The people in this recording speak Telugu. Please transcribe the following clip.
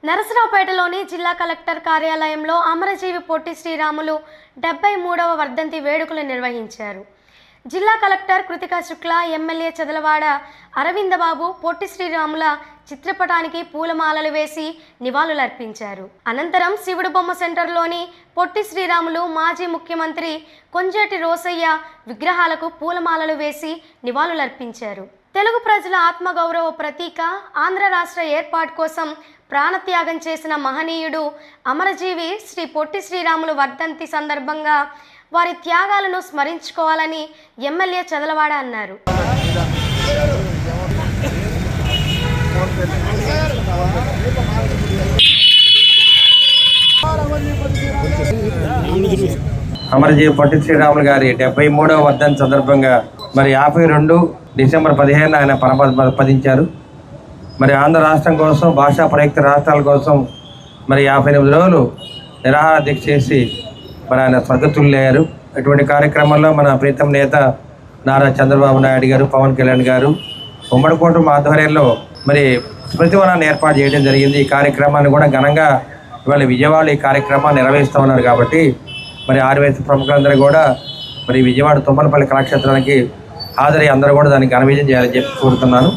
నరసరావుపేటలోని జిల్లా కలెక్టర్ కార్యాలయంలో అమరజీవి పొట్టి శ్రీరాములు 73వ వర్ధంతి వేడుకలు నిర్వహించారు. జిల్లా కలెక్టర్ కృతికా శుక్లా, ఎమ్మెల్యే చదలవాడ అరవిందబాబు పొట్టి శ్రీరాముల చిత్రపటానికి పూలమాలలు వేసి నివాళులర్పించారు. అనంతరం శివుడు బొమ్మ సెంటర్లోని పొట్టి శ్రీరాములు, మాజీ ముఖ్యమంత్రి కొంజేటి రోసయ్య విగ్రహాలకు పూలమాలలు వేసి నివాళులర్పించారు. తెలుగు ప్రజల ఆత్మగౌరవ ప్రతీక, ఆంధ్ర రాష్ట్ర ఏర్పాటు కోసం ప్రాణత్యాగం చేసిన మహనీయుడు అమరజీవి శ్రీ పొట్టి శ్రీరాములు వర్ధంతి సందర్భంగా వారి త్యాగాలను స్మరించుకోవాలని ఎమ్మెల్యే చదలవాడ అన్నారు. అమరజీవి పొట్టి శ్రీరాములు గారి 73వ వర్ధంతి సందర్భంగా మరి 52 డిసెంబర్ 15 ఆయన పరమపదించారు. మరి ఆంధ్ర రాష్ట్రం కోసం, భాషా ప్రయుక్త రాష్ట్రాల కోసం మరి 58 రోజులు నిరాహార దీక్ష చేసి మరి ఆయన స్వర్గతుల్యయ్యారు. ఇటువంటి కార్యక్రమంలో మన ప్రీతం నేత నారా చంద్రబాబు నాయుడు గారు, పవన్ కళ్యాణ్ గారు ఉమ్మడి కుటుంబ ఆధ్వర్యంలో మరి స్మృతివనాన్ని ఏర్పాటు చేయడం జరిగింది. ఈ కార్యక్రమాన్ని కూడా ఘనంగా ఇవాళ విజయవాడలో ఈ కార్యక్రమాన్ని నిర్వహిస్తూ ఉన్నారు. కాబట్టి మరి ఆర్యవైశ్య ప్రముఖులందరూ కూడా మరి విజయవాడ తుమ్మలపల్లి కళాక్షేత్రానికి హాజరై అందరూ కూడా దానికి ఘన విజయం చేయాలని చెప్పి కోరుతున్నాను.